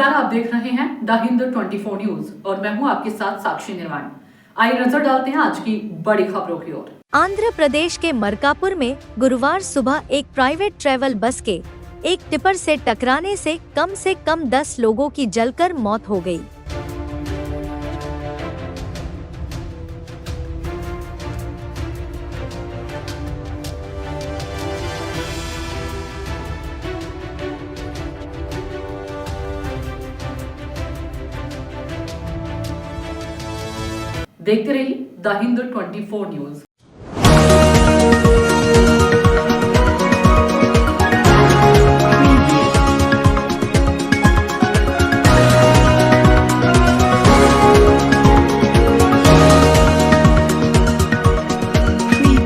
नमस्कार, आप देख रहे हैं द हिंदू 24 न्यूज और मैं हूं आपके साथ साक्षी निर्वाण। आइए नजर डालते हैं आज की बड़ी खबरों की ओर। आंध्र प्रदेश के मरकापुर में गुरुवार सुबह एक प्राइवेट ट्रैवल बस के एक टिपर से टकराने से कम 10 लोगों की जलकर मौत हो गई। देखते रहिए द हिंदू 24 न्यूज।